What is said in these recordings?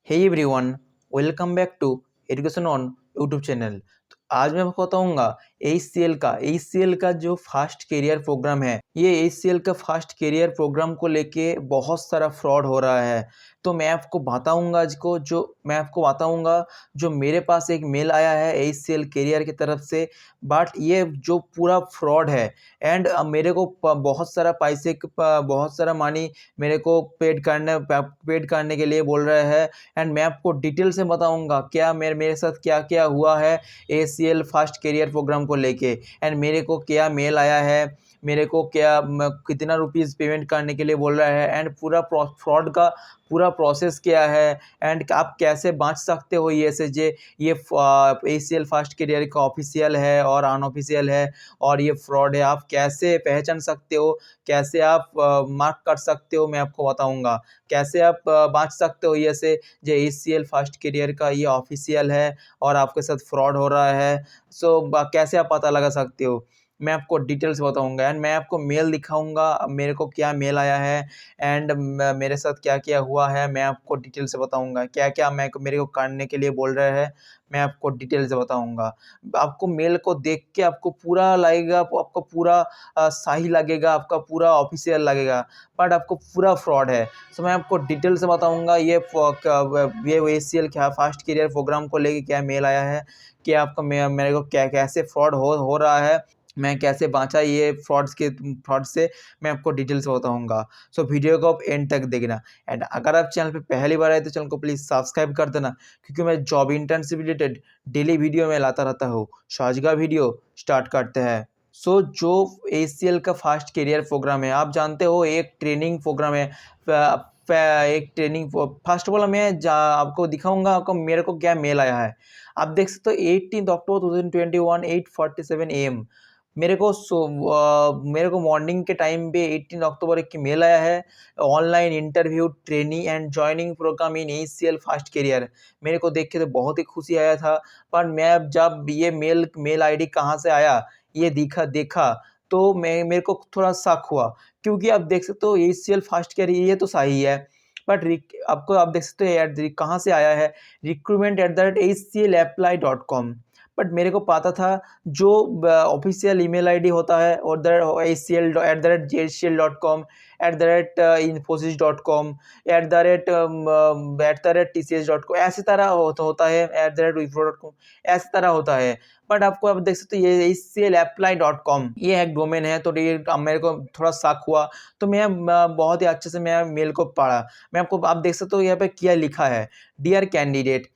Hey everyone, welcome back to education on YouTube channel. तो आज मैं आपको बताऊंगा एचसीएल का जो फास्ट करियर प्रोग्राम है। ये एचसीएल का फास्ट करियर प्रोग्राम को लेके बहुत सारा फ्रॉड हो रहा है। तो मैं आपको बताऊंगा जो मेरे पास एक मेल आया है एचसीएल करियर की तरफ से। बट ये जो पूरा फ्रॉड है एंड मेरे को बहुत सारा मनी मेरे को पेड करने के लिए बोल रहा है। एंड मैं आपको डिटेल से बताऊंगा क्या मेरे साथ क्या क्या हुआ है एसीएल फास्ट करियर प्रोग्राम को लेके। एंड मेरे को क्या मेल आया है, मेरे को कितना रुपीज़ पेमेंट करने के लिए बोल रहा है, एंड पूरा फ्रॉड का पूरा प्रोसेस क्या है, एंड आप कैसे बच सकते हो ये से ये एसीएल फास्ट करियर का ऑफिशियल है और अनऑफिशियल है और ये फ्रॉड है। आप कैसे पहचान सकते हो, कैसे आप मार्क कर सकते हो, मैं आपको बताऊंगा कैसे आप बच सकते हो ये से जो एसीएल फास्ट करियर का ये ऑफिशियल है और आपके साथ फ्रॉड हो रहा है। कैसे आप पता लगा सकते हो, मैं आपको डिटेल्स बताऊंगा। एंड मैं आपको मेल दिखाऊंगा मेरे को क्या मेल आया है एंड मेरे साथ क्या क्या हुआ है। मैं आपको डिटेल से बताऊंगा क्या क्या मेरे को करने के लिए बोल रहे हैं, मैं आपको डिटेल से बताऊंगा। आपको मेल को देख के आपको पूरा लगेगा, आपको पूरा सही लगेगा, आपका पूरा ऑफिशियल लगेगा, बट आपको पूरा फ्रॉड है। तो मैं आपको डिटेल से बताऊंगा ये एसीएल क्या फास्ट करियर प्रोग्राम को लेके क्या मेल आया है, कि आपका मेरे को क्या कैसे फ्रॉड हो रहा है, मैं कैसे बाँचा ये फ्रॉड से, मैं आपको डिटेल से बताऊँगा। सो वीडियो को आप एंड तक देखना। एंड अगर आप चैनल पे पहली बार आए तो चैनल को प्लीज़ सब्सक्राइब कर देना, क्योंकि मैं job internship related daily video में लाता रहता हूँ। सो आज का वीडियो स्टार्ट करते हैं। जो एसीएल का फास्ट करियर प्रोग्राम है, आप जानते हो एक ट्रेनिंग प्रोग्राम है। एक ट्रेनिंग फर्स्ट ऑफ ऑल मैं आपको दिखाऊंगा आपको मेरे को क्या मेल आया है। आप देख सकते हो 18 अक्टूबर 2021 8:47 AM मेरे को मॉर्निंग के टाइम पे 18 अक्टूबर एक मेल आया है। Online interview training and joining program in ACL fast career. मेरे को देख के तो बहुत ही खुशी आया था। पर मैं अब जब ये मेल आईडी कहाँ से आया ये देखा तो मेरे को थोड़ा शक हुआ, क्योंकि आप देख सकते हो एसीएल फास्ट करियर ये तो सही है, बट आपको आप देख सकते हो कहाँ से आया है, recruitment@aclapply.com। बट मेरे को पता था जो ऑफिशियल ईमेल आईडी होता है और acl@jcl.com, @infosys.com, @tcs.com, ऐसी तरह होता है, @wipro.com, ऐसी तरह होता है। बट आपको आप देख सकते हो ये aclapply.com ये एक डोमेन है। तो ये मेरे को थोड़ा शक हुआ, तो मैं बहुत ही अच्छे से मैं मेल को पढ़ा। मैं आपको आप देख सकते हो यहाँ पे क्या लिखा है, dear candidate,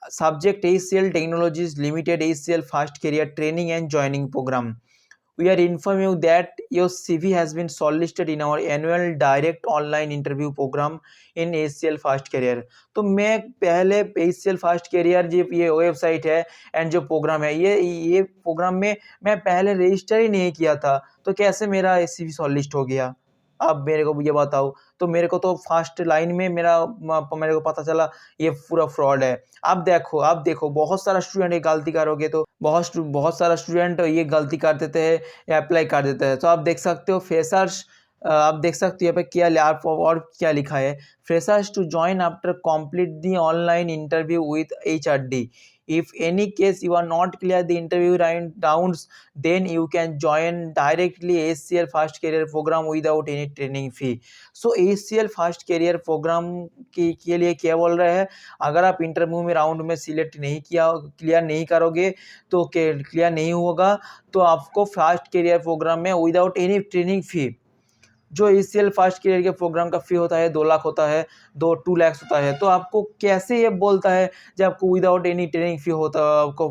subject ACL Technologies Limited ACL Fast Career Training and Joining Program. We are informing you that your CV has been shortlisted in our annual direct online interview program in ACL Fast Career। तो मैं पहले ACL Fast Career जो ये website है and जो programme है, ये programme में मैं पहले रजिस्टर ही नहीं किया था, तो कैसे मेरा CV शॉर्टलिस्ट हो गया, अब मेरे को ये बताओ। तो मेरे को तो फर्स्ट लाइन में मेरे को पता चला ये पूरा फ्रॉड है। आप देखो बहुत सारा स्टूडेंट ये गलती करोगे तो बहुत सारा स्टूडेंट ये गलती कर देते हैं, अप्लाई कर देते हैं। तो आप देख सकते हो फ्रेशर्स, आप देख सकते हो यहाँ पे और क्या लिखा है, freshers to join after complete the online interview with HRD। If any case you are not clear the interview rounds, then you can join directly ACL Fast Career Program without any training fee। So ACL Fast Career Program के लिए क्या बोल रहे हैं, अगर आप interview में round में सिलेक्ट नहीं किया, क्लियर नहीं करोगे, तो क्लियर नहीं होगा, तो आपको फास्ट करियर प्रोग्राम में विदाउट एनी ट्रेनिंग फी, जो एसीएल फास्ट करियर के प्रोग्राम का फी होता है 2 लाख होता है, 2 लाख होता है। तो आपको कैसे ये बोलता है जब आपको विदाउट एनी ट्रेनिंग फी होता आपको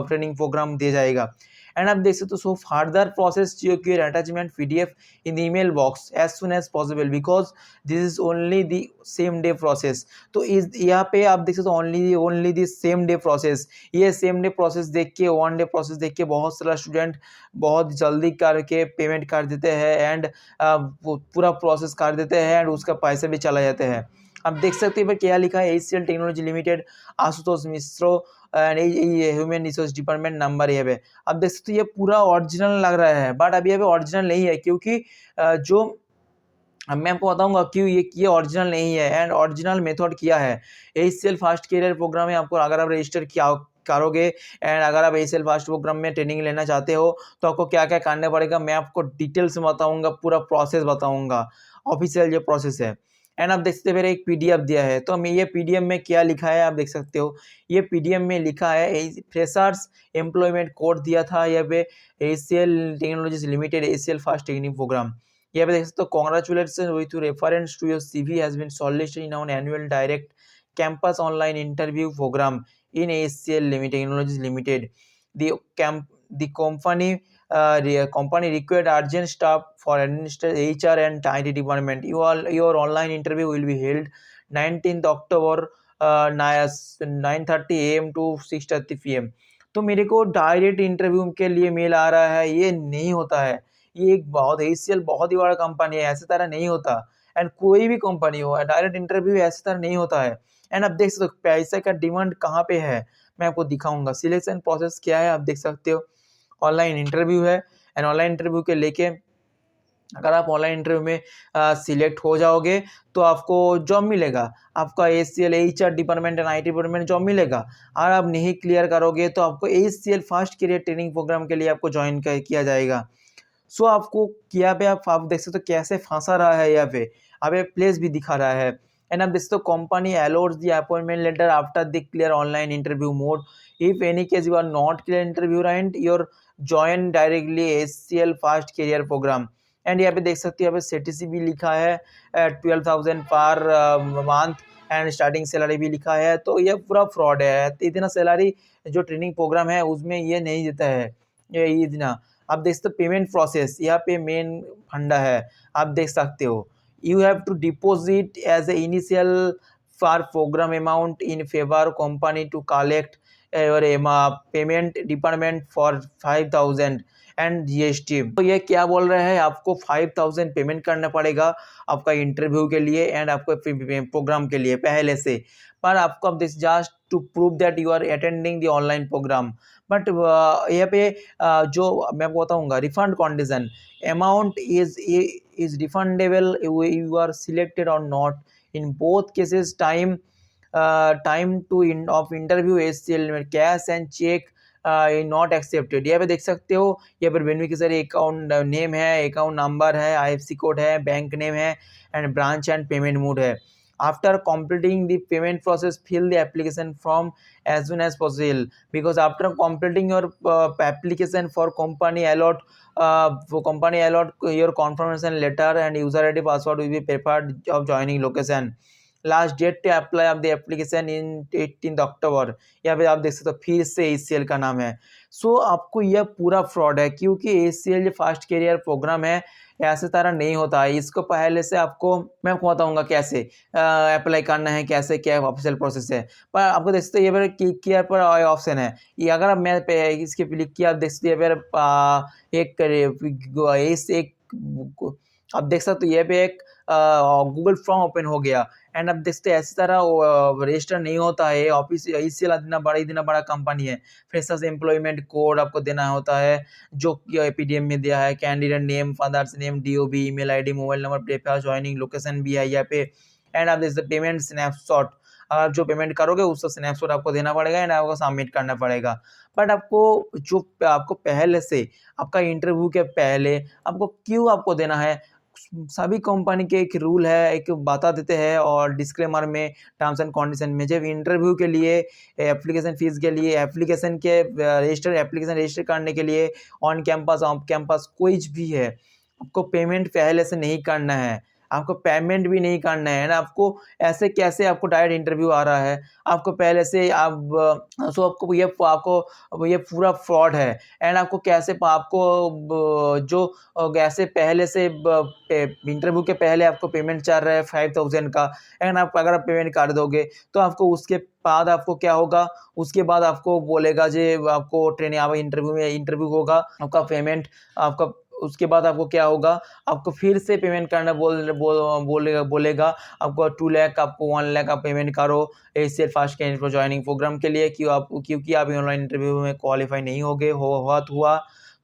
ट्रेनिंग प्रोग्राम दिया जाएगा। एंड आप देख सकते हो, so further process your attachment PDF in the email box as soon as possible because this is only the same day process. तो इस यहाँ पे आप देख सकते हो only the same day process. ये सेम डे प्रोसेस देख के, 1 डे प्रोसेस देख के बहुत सारा स्टूडेंट बहुत जल्दी करके पेमेंट कर देते हैं एंड पूरा प्रोसेस कर देते हैं एंड उसका पैसे भी चला जाते हैं। आप देख सकते हैं क्या लिखा है, ACL technology limited, Ashutosh Mishra and ये ह्यूमन रिसोर्स डिपार्टमेंट नंबर ये पे आप देख सकते हो। ये पूरा ओरिजिनल लग रहा है, बट अभी यहाँ पे ओरिजिनल नहीं है, क्योंकि जो अब मैं आपको बताऊंगा क्यों ये ओरिजिनल नहीं है एंड ओरिजिनल मेथड क्या है। एचसीएल फास्ट करियर प्रोग्राम में आपको अगर आप रजिस्टर किया करोगे एंड अगर आप एचसीएल फास्ट प्रोग्राम में ट्रेनिंग लेना चाहते हो तो आपको क्या क्या करना पड़ेगा मैं आपको डिटेल से बताऊंगा, पूरा प्रोसेस बताऊंगा, ऑफिशियल जो प्रोसेस है। एंड आप देख सकते हैं एक पीडीएफ दिया है, तो मैं ये पीडीएफ में क्या लिखा है आप देख सकते हो। ये पीडीएफ में लिखा है फ्रेशर्स एम्प्लॉयमेंट कोड दिया था यहाँ पे HCL technologies limited HCL fast training program. यहाँ पे देख सकते हो congratulation with reference to your CV has been shortlisted in our annual direct campus online interview program in ACL Limited Technologies Limited. The company required urgent staff for administrative HR and IT department. Your online interview will be held 19th October 9:30 AM to 6:30 PM. तो मेरे को direct interview के लिए mail आ रहा है, ये नहीं होता है। ये एक बहुत ACL बहुत ही बड़ा कंपनी है, ऐसे तरह नहीं होता। एंड कोई भी कंपनी हो डायरेक्ट इंटरव्यू ऐसे तरह नहीं होता है। एंड आप देख सकते हो पैसे का डिमांड कहाँ पे है, मैं आपको दिखाऊंगा। सिलेक्शन प्रोसेस क्या है आप देख सकते हो, ऑनलाइन इंटरव्यू है एंड ऑनलाइन इंटरव्यू के लेके अगर आप ऑनलाइन इंटरव्यू में सिलेक्ट हो जाओगे तो आपको जॉब मिलेगा, आपका HCL HR department and IT department job मिलेगा। और आप नहीं क्लियर करोगे तो आपको HCL fast career training program के लिए आपको ज्वाइन किया जाएगा। सो आपको यहाँ पे आप देख सकते हो कैसे फंसा रहा है, यहाँ पे अब ये प्लेस भी दिखा रहा है। एंड आप देख सकते हो company allots the appointment letter after the clear online interview mode. If any case you are not clear interview right your join directly HCL fast career program. And यहाँ पे देख सकते हो यहाँ पे सीटीसी भी लिखा है 12,000 per month and starting salary भी लिखा है। तो ये पूरा फ्रॉड है, इतना सैलरी जो ट्रेनिंग प्रोग्राम है उसमें ये नहीं देता है ये इतना। आप देख सकते हो पेमेंट प्रोसेस, यहाँ पे मेन फंडा है आप देख सकते हो। You have to deposit as a initial for program amount in favour company to collect your payment department for 5,000 and GST. तो ये क्या बोल रहे हैं, आपको 5,000 पेमेंट करना पड़ेगा आपका इंटरव्यू के लिए एंड आपको प्रोग्राम के लिए पहले से। पर आपको अब this just to prove that you are attending the online program. But यहाँ पे जो मैं बताऊंगा refund condition, amount is refundable you are selected और not. In both cases time to of interview HCL में cash and cheque not accepted. यहाँ पे देख सकते हो यहाँ पर बेनिफिशियरी अकाउंट नेम है, अकाउंट नंबर है, आईएफसी कोड है, बैंक नेम है and branch and payment mode है। After completing the payment process, fill the application form as soon as possible because after completing your application for company allot your confirmation letter and user ID password will be prepared of joining location. Last date to apply of the application in 18 October. यहाँ पे आप देख सकते हो फिर से HCL का नाम है। सो आपको यह पूरा फ्रॉड है क्योंकि एचसीएल जो फास्ट करियर प्रोग्राम है ऐसे तरह नहीं होता है। इसको पहले से आपको मैं आपको बताऊंगा कैसे अप्लाई करना है, कैसे क्या ऑफिशियल प्रोसेस है। पर आपको देख सकते हो ये पर क्लिक किया पर ऑप्शन है ये, अगर आप मैं इसके क्लिक किया आप देख सकते हो एक आप देख सकते हो ये पे एक गूगल फॉर्म ओपन हो गया। एंड अब देखते हैं ऐसी तरह रजिस्टर नहीं होता है ऑफिस, इसलिए इतना बड़ा कंपनी है। फ्रेशर्स एम्प्लॉयमेंट कोड आपको देना होता है जो पीडीएम में दिया है, candidate name, father's name, DOB, email ID, mobile number, prefer joining location भी है यहाँ पे। एंड आप देखते पेमेंट स्नैपशॉट, आप जो पेमेंट करोगे उसका स्नैपशॉट आपको देना पड़ेगा एंड आपको सबमिट करना पड़ेगा। बट आपको पहले से आपका इंटरव्यू के पहले आपको क्यों आपको देना है, सभी कंपनी के एक रूल है, एक बता देते हैं और डिस्क्लेमर में टर्म्स एंड कंडीशन में जब इंटरव्यू के लिए एप्लीकेशन फीस के लिए एप्लीकेशन रजिस्टर करने के लिए ऑन कैंपस ऑफ कैंपस कोई भी है आपको पेमेंट पहले से नहीं करना है, आपको पेमेंट भी नहीं करना है ना। आपको ऐसे कैसे आपको डायरेक्ट इंटरव्यू आ रहा है, आपको पहले से आपको ये पूरा फ्रॉड है। एंड आपको कैसे आपको जो कैसे पहले से इंटरव्यू के पहले आपको पेमेंट चल रहा है 5,000 का एंड आप अगर आप पेमेंट कर दोगे तो आपको उसके बाद आपको क्या होगा, उसके बाद आपको बोलेगा जो आपको ट्रेनिंग आप इंटरव्यू होगा आपका पेमेंट आपका, उसके बाद आपको क्या होगा, आपको फिर से पेमेंट करना बोलेगा आपको 2 लाख आपको 1 लाख आप पेमेंट करो HCL fast career joining program के लिए क्योंकि आप ऑनलाइन इंटरव्यू में क्वालिफाई नहीं हुआ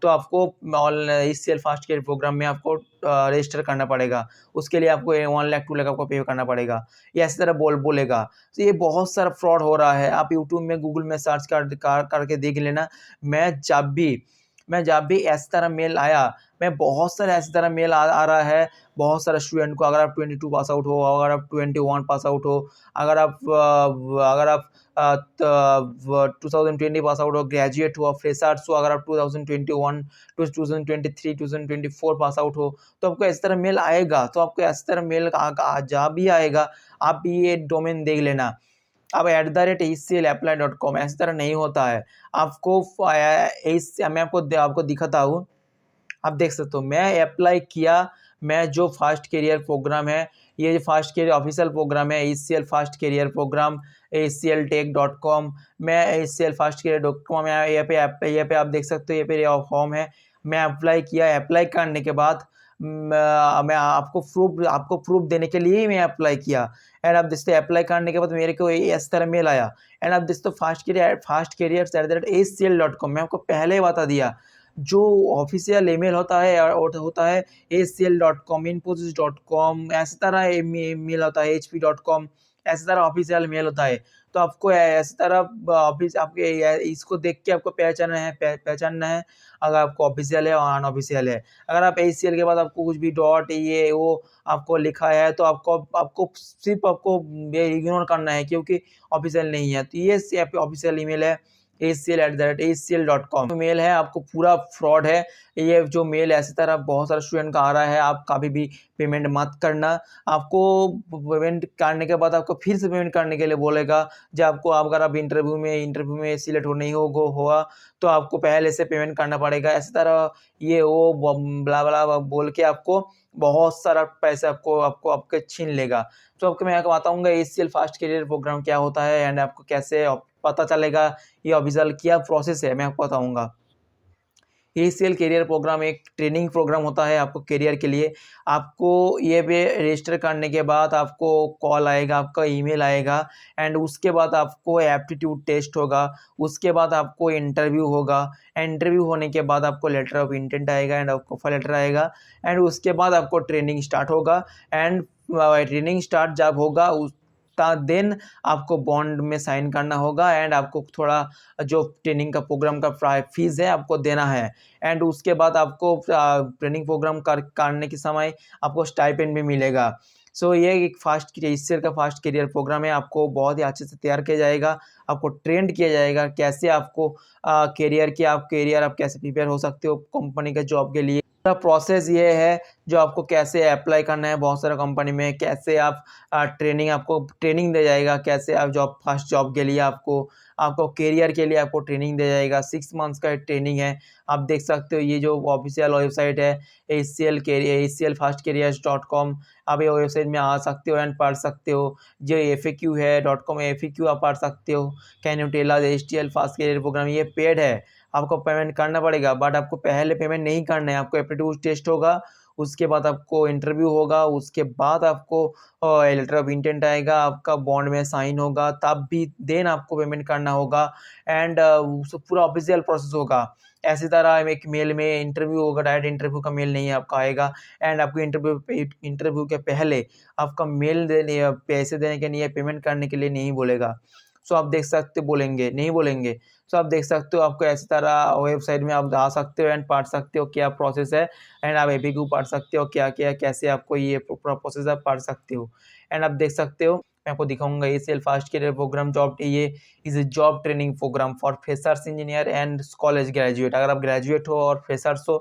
तो आपको ऑल इस सेल फास्ट कैरियर प्रोग्राम में आपको रजिस्टर करना पड़ेगा। उसके लिए आपको 1 लाख 2 लाख आपको पे करना पड़ेगा। ये ऐसी तरह बोलेगा। तो ये बहुत सारा फ्रॉड हो रहा है। आप यूट्यूब में, गूगल में सर्च करके देख लेना। मैं जब भी इस तरह मेल आया, मैं बहुत सारा इस तरह मेल आ रहा है बहुत सारे स्टूडेंट को। अगर आप 22 पास आउट हो, अगर आप 21 पास आउट हो, अगर आप 2020 पास आउट हो, ग्रेजुएट हो, फ्रेशर्स हो, अगर आप 2021 2023 2024 पास आउट हो, तो आपको इस तरह मेल आएगा। तो आपको इस तरह मेल जब भी आएगा, आप ये डोमेन देख लेना। अब @aclapply.com इस तरह नहीं होता है। आपको मैं आपको दिखाता हूँ। आप देख सकते हो, मैं अप्लाई किया। मैं जो फास्ट करियर प्रोग्राम है, ये जो फास्ट करियर ऑफिशियल प्रोग्राम है, ACL fast career program, acltech.com। मैं ACL फास्ट करियर.com, यहाँ पे आप देख सकते हो, ये पे फॉर्म है। मैं अप्लाई किया। अप्लाई करने के बाद मैं आपको प्रूफ देने के लिए ही मैं अप्लाई किया। एंड आप देखते अप्लाई करने के बाद मेरे को इस तरह मेल आया। एंड आप देखते फास्ट करियर @acl.com। मैं आपको पहले ही बता दिया, जो ऑफिशियल ईमेल होता है और होता है acl.com, infosys.com, ऐसी तरह मेल होता है hp.com, ऐसी तरह ऑफिशियल मेल होता है। तो आपको ऐसी तरह ऑफिस आपके इसको देख के आपको पहचानना है अगर आपको ऑफिशियल है और अनऑफिशियल है। अगर आप ACL के बाद आपको कुछ भी डॉट ये वो आपको लिखा है, तो आपको सिर्फ आपको इग्नोर करना है, क्योंकि ऑफिशियल नहीं है। तो ये ऑफिशियल ईमेल है acl@acl.com मेल है। आपको पूरा फ्रॉड है ये जो मेल। ऐसी तरह बहुत सारे स्टूडेंट का आ रहा है। आप कभी भी पेमेंट मत करना। आपको पेमेंट करने के बाद आपको फिर से पेमेंट करने के लिए बोलेगा। जब आपको अगर आप इंटरव्यू में सिलेक्ट हो नहीं हुआ, तो आपको पहले से पेमेंट करना पड़ेगा। ऐसी तरह ये वो ब्ला ब्ला बोल के आपको बहुत सारा पैसे आपको आपके छीन लेगा। तो आपको मैं बताऊंगा ACL फास्ट करियर प्रोग्राम क्या होता है एंड आपको कैसे पता चलेगा ये ऑफिशियल क्या प्रोसेस है, मैं आपको बताऊंगा। ACL करियर प्रोग्राम एक ट्रेनिंग प्रोग्राम होता है आपको करियर के लिए। आपको ये पे रजिस्टर करने के बाद आपको कॉल आएगा, आपका ईमेल आएगा। एंड उसके बाद आपको एप्टीट्यूड टेस्ट होगा। उसके बाद आपको इंटरव्यू होगा। इंटरव्यू होने के बाद आपको लेटर ऑफ इंटेंट आएगा एंड आपको ऑफर लेटर आएगा। एंड उसके बाद आपको ट्रेनिंग स्टार्ट होगा। एंड ट्रेनिंग स्टार्ट जब होगा देन आपको बॉन्ड में साइन करना होगा। एंड आपको थोड़ा जो ट्रेनिंग का प्रोग्राम का फीस है आपको देना है। एंड उसके बाद आपको ट्रेनिंग प्रोग्राम करने के समय आपको स्टाइपेंड भी मिलेगा। सो ये एक ACL का फास्ट करियर प्रोग्राम है। आपको बहुत ही अच्छे से तैयार किया जाएगा, आपको ट्रेंड किया जाएगा कैसे आपको करियर आप कैसे प्रिपेयर हो सकते हो कंपनी के जॉब के लिए। प्रोसेस ये है जो आपको कैसे अप्लाई करना है बहुत सारा कंपनी में, कैसे आप आपको ट्रेनिंग दे जाएगा, कैसे आप फर्स्ट जॉब के लिए आपको करियर के लिए आपको ट्रेनिंग दे जाएगा। 6 मंथ्स का ट्रेनिंग है। आप देख सकते हो ये जो ऑफिशियल वेबसाइट है acl@factkariers.com। आप ये वेबसाइट में आ सकते हो एंड पढ़ सकते हो। जो FAQ है .com FAQ आप पढ़ सकते हो। Can you tell us ACL fast career program ये पेड है, आपको पेमेंट करना पड़ेगा। बट आपको पहले पेमेंट नहीं करना है। आपको एप्टीट्यूड टेस्ट होगा, उसके बाद आपको इंटरव्यू होगा, उसके बाद आपको लेटर ऑफ इंटेंट आएगा, आपका बॉन्ड में साइन होगा, तब भी देन आपको पेमेंट करना होगा। एंड पूरा ऑफिशियल प्रोसेस होगा। ऐसी तरह एक मेल में इंटरव्यू होगा, डायरेक्ट इंटरव्यू का मेल नहीं आपका आएगा। एंड आपको इंटरव्यू के पहले आपका मेल पैसे देने के लिए, पेमेंट करने के लिए नहीं बोलेगा। सो आप देख सकते नहीं बोलेंगे। सो आप देख सकते हो, आपको ऐसी तरह वेबसाइट में आप जा सकते हो एंड पढ़ सकते हो क्या प्रोसेस है। एंड आप FAQ पढ़ सकते हो क्या क्या कैसे आपको ये पूरा प्रोसेस आप पढ़ सकते हो। एंड आप देख सकते हो, मैं आपको दिखाऊंगा ACL fast career program job, ये is a job training program for freshers engineer and college graduate. अगर आप ग्रेजुएट हो और फ्रेशर्स हो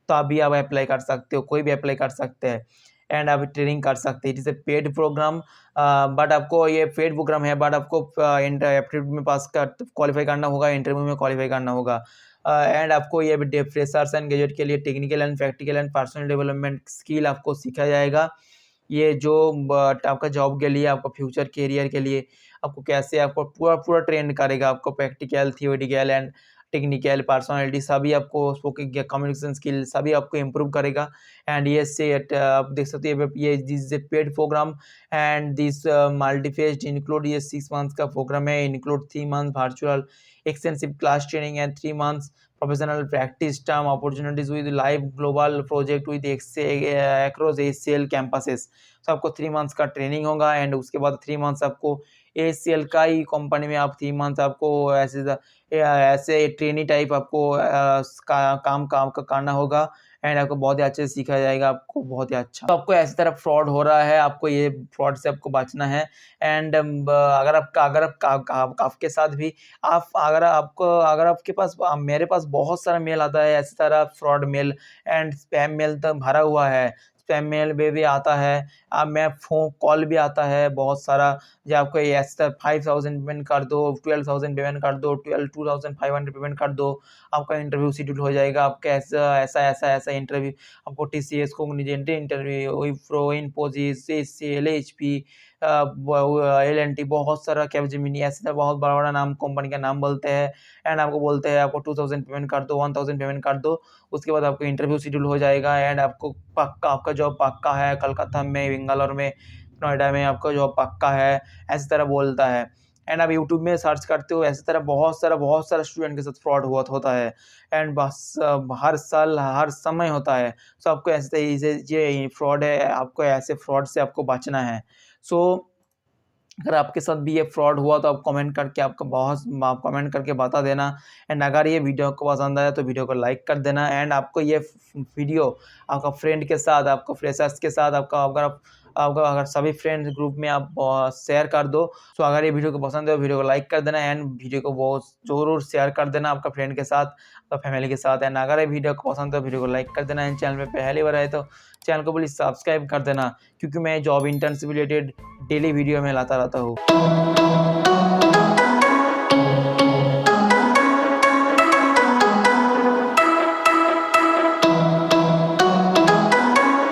तो अभी आप अप्लाई कर सकते हो, कोई भी अप्लाई कर सकते हैं एंड आप ट्रेनिंग कर सकते हैं। It is a paid program. But आपको ये पेड प्रोग्राम है, बट आपको एप्टीट्यूड में पास कर क्वालिफाई करना होगा, इंटरव्यू में क्वालिफाई करना होगा। एंड आपको ये फ्रेशर्स एंड ग्रेजुएट के लिए technical and practical and personal development skill आपको सिखाया जाएगा। ये जो आपका जॉब के लिए, आपका फ्यूचर करियर के लिए आपको कैसे आपको पूरा ट्रेन करेगा। आपको practical, theoretical and technical, personality सभी आपको, स्पोकिंग कम्युनिकेशन स्किल सभी आपको इम्प्रूव करेगा। एंड ये सेट आप देख सकते हैं ये this is paid program and this multiphased include, ये 6 मंथ्स का प्रोग्राम है, include 3 month virtual extensive class training and 3 months professional practice term opportunities with live global project with across ACL campuses। तो आपको 3 मंथ्स का training होगा and उसके बाद 3 months आपको ACL का ही कंपनी में आप 3 मंथ्स आपको ऐसे ट्रेनी टाइप आपको काम काम का करना होगा एंड आपको बहुत ही अच्छे से सिखाया जाएगा, आपको बहुत ही अच्छा। तो आपको ऐसी तरह फ्रॉड हो रहा है, आपको ये फ्रॉड से आपको बचना है। एंड अगर आपके साथ भी अगर आपके पास मेरे पास बहुत सारा मेल आता है ऐसी तरह fraud mail and spam mail तो भरा हुआ है, स्पैम मेल में भी आता है। अब मैं फ़ोन कॉल भी आता है बहुत सारा, जो आपको ऐसा 5000 पेमेंट कर दो, 12000 पेमेंट कर दो, 2500 पेमेंट कर दो, आपका इंटरव्यू शेड्यूल हो जाएगा। आपका ऐसा इंटरव्यू आपको TCS Cognizant interview, Wipro, Infosys, HCL, HP, L&T, बहुत सारा कैपजेमिनी, ऐसे बहुत बड़ा-बड़ा नाम कंपनी का नाम बोलते हैं एंड आपको बोलते हैं आपको 2000 पेमेंट कर दो, 1000 पेमेंट कर दो, उसके बाद आपको इंटरव्यू शेड्यूल हो जाएगा एंड आपको पक्का आपका जॉब पक्का है, कलकत्ता में, बेंगलोर में, नोएडा में आपका जॉब पक्का है, ऐसी तरह बोलता है। एंड आप यूट्यूब में सर्च करते हो ऐसी तरह बहुत सारा स्टूडेंट के साथ फ्रॉड होता है एंड बस हर साल हर समय होता है। सो आपको ऐसे ये फ्रॉड है, आपको ऐसे फ्रॉड से आपको बचना है। सो अगर आपके साथ भी ये फ्रॉड हुआ तो आप कमेंट करके आप कमेंट करके बता देना एंड अगर ये वीडियो आपको पसंद आया तो वीडियो को लाइक कर देना एंड आपको ये वीडियो आपका फ्रेंड के साथ, आपको फ्रेशर्स के साथ, आपका अगर सभी फ्रेंड ग्रुप में आप शेयर कर दो। तो अगर ये वीडियो को पसंद है तो वीडियो को लाइक कर देना एंड वीडियो को बहुत ज़रूर शेयर कर देना आपका फ्रेंड के साथ, आपका फैमिली के साथ। एंड अगर ये वीडियो को पसंद है तो वीडियो को लाइक कर देना एंड चैनल में पहली बार आए तो चैनल को प्लीज़ सब्सक्राइब कर देना, क्योंकि मैं job internship related daily video में लाता रहता हूँ।